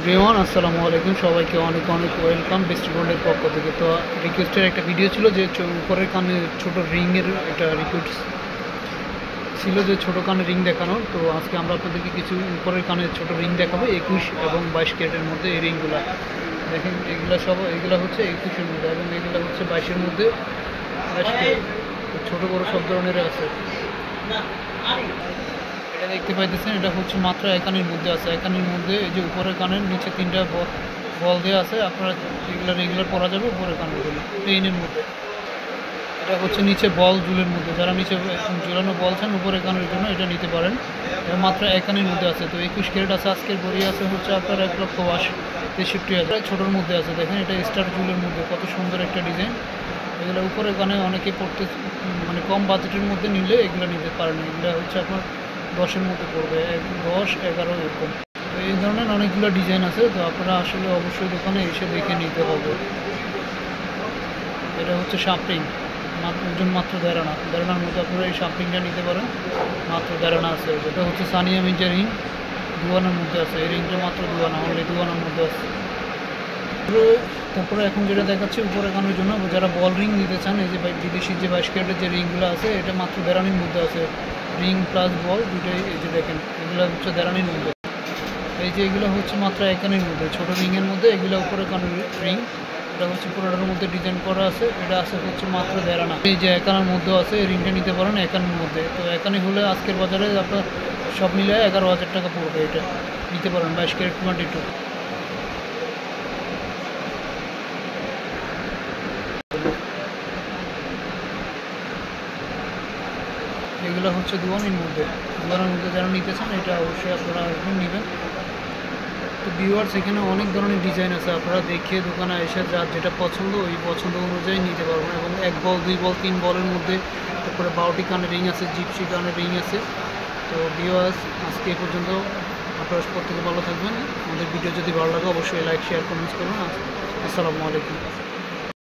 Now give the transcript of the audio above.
Everyone আসসালামু আলাইকুম, সবাইকে অনেক অনেক ওয়েলকাম দৃষ্টিকোণের পক্ষ থেকে। তো রিকোয়েস্টের একটা ভিডিও ছিল যে উপরের কানে ছোট রিংয়ের একটা রিকোয়েস্ট ছিল যে ছোটো কানে রিং দেখানোর। তো আজকে আমরা আপনাদেরকে কিছু উপরের কানে ছোট রিং দেখাবো 21 এবং 22 ক্যারেটের মধ্যে। এই রিংগুলো দেখেন, এগুলো হচ্ছে 21-এর মধ্যে এবং এগুলো হচ্ছে 22-এর মধ্যে। 22 ক্যারেট ছোটো বড়ো সব ধরনের আছে। এটা দেখতে পাইতেছেন, এটা হচ্ছে মাত্র একানির মধ্যে আছে। একানির মধ্যে এই যে উপরের কানের নিচে 3টা বল দেওয়া আছে। আপনারা রেগুলার পরা যাবে উপরের কানের জন্য প্লেনের মধ্যে। এটা হচ্ছে নিচে বল জুলের মধ্যে, যারা নিচে ঝুলানো বল চান উপরের কানের জন্য এটা নিতে পারেন। এবং মাত্র একানির মধ্যে আছে। তো 21 ক্যারেট আছে। আজকের গড়ি আছে হচ্ছে আপনার 1,63,000। ছোটোর মধ্যে আছে, দেখেন এটা স্টার জুলের মধ্যে, কত সুন্দর একটা ডিজাইন। এগুলো উপরের কানে অনেকে পড়তে মানে কম বাজেটের মধ্যে নিলে এগুলো নিতে পারেন। এগুলো হচ্ছে আপনার 10-এর মধ্যে পড়বে, 10, 11 এরকম। তো এই ধরনের অনেকগুলো ডিজাইন আছে। তো আপনারা আসলে অবশ্যই দোকানে এসে দেখে নিতে হবে। এটা হচ্ছে শার্পিং, ওজন মাত্র 1.5 আনা। 1.5 আনার মধ্যে আপনারা এই শার্পিংটা নিতে পারেন, মাত্র 1.5 আনা আছে। যেটা হচ্ছে সানিয়া মির্জা রিং, 2 আনার মধ্যে আছে। এই রিংটা মাত্র 2 আনা, অনলি 2 আনার মধ্যে আছে। তারপরে এখন যেটা দেখাচ্ছে উপরে কানের জন্য যারা বল রিং নিতে চান, এই যে বিদেশি যে 22 ক্যারেটের যে রিংগুলো আছে, এটা মাত্র 1.5 আনির মধ্যে আছে। রিং প্লাস বল দুটোই। এই যে দেখেন, এগুলো হচ্ছে 1.5 আনির মধ্যে। এই যে এগুলো হচ্ছে মাত্র 1 আনির মধ্যে, ছোটো রিংয়ের মধ্যে। এগুলো উপরে কানের রিং, এটা হচ্ছে পুরোটার মধ্যে ডিজাইন করা আছে। এটা আছে হচ্ছে মাত্র 1.5 আনা। এই যে 1 আনার মধ্যেও আছে, এই রিংটা নিতে পারেন 1 আনির মধ্যে। তো 1 আনি হলে আজকের বাজারে আপনার সব মিলে 11,000 টাকা পড়বে। এটা নিতে পারেন 22 ক্যারেট 22। এগুলো হচ্ছে 2 আনির মধ্যে। 2 আনার মধ্যে যারা নিতে চান এটা অবশ্যই আপনারা আসবেন, নেবেন। তো ভিউয়ার্স, এখানে অনেক ধরনের ডিজাইন আছে। আপনারা দেখে দোকানে এসে যার যেটা পছন্দ ওই পছন্দ অনুযায়ী নিতে পারবেন। এবং 1 বল, 2 বল, 3 বলের মধ্যে। তারপরে 12টি কানের রিং আছে, জিপসি কানের রিং আছে। তো ভিউয়ার্স, আজকে এ পর্যন্ত। আপনারা প্রত্যেকে ভালো থাকবেন। আমাদের ভিডিও যদি ভালো লাগে অবশ্যই লাইক, শেয়ার, কমেন্টস করবেন। আসসালামু আলাইকুম।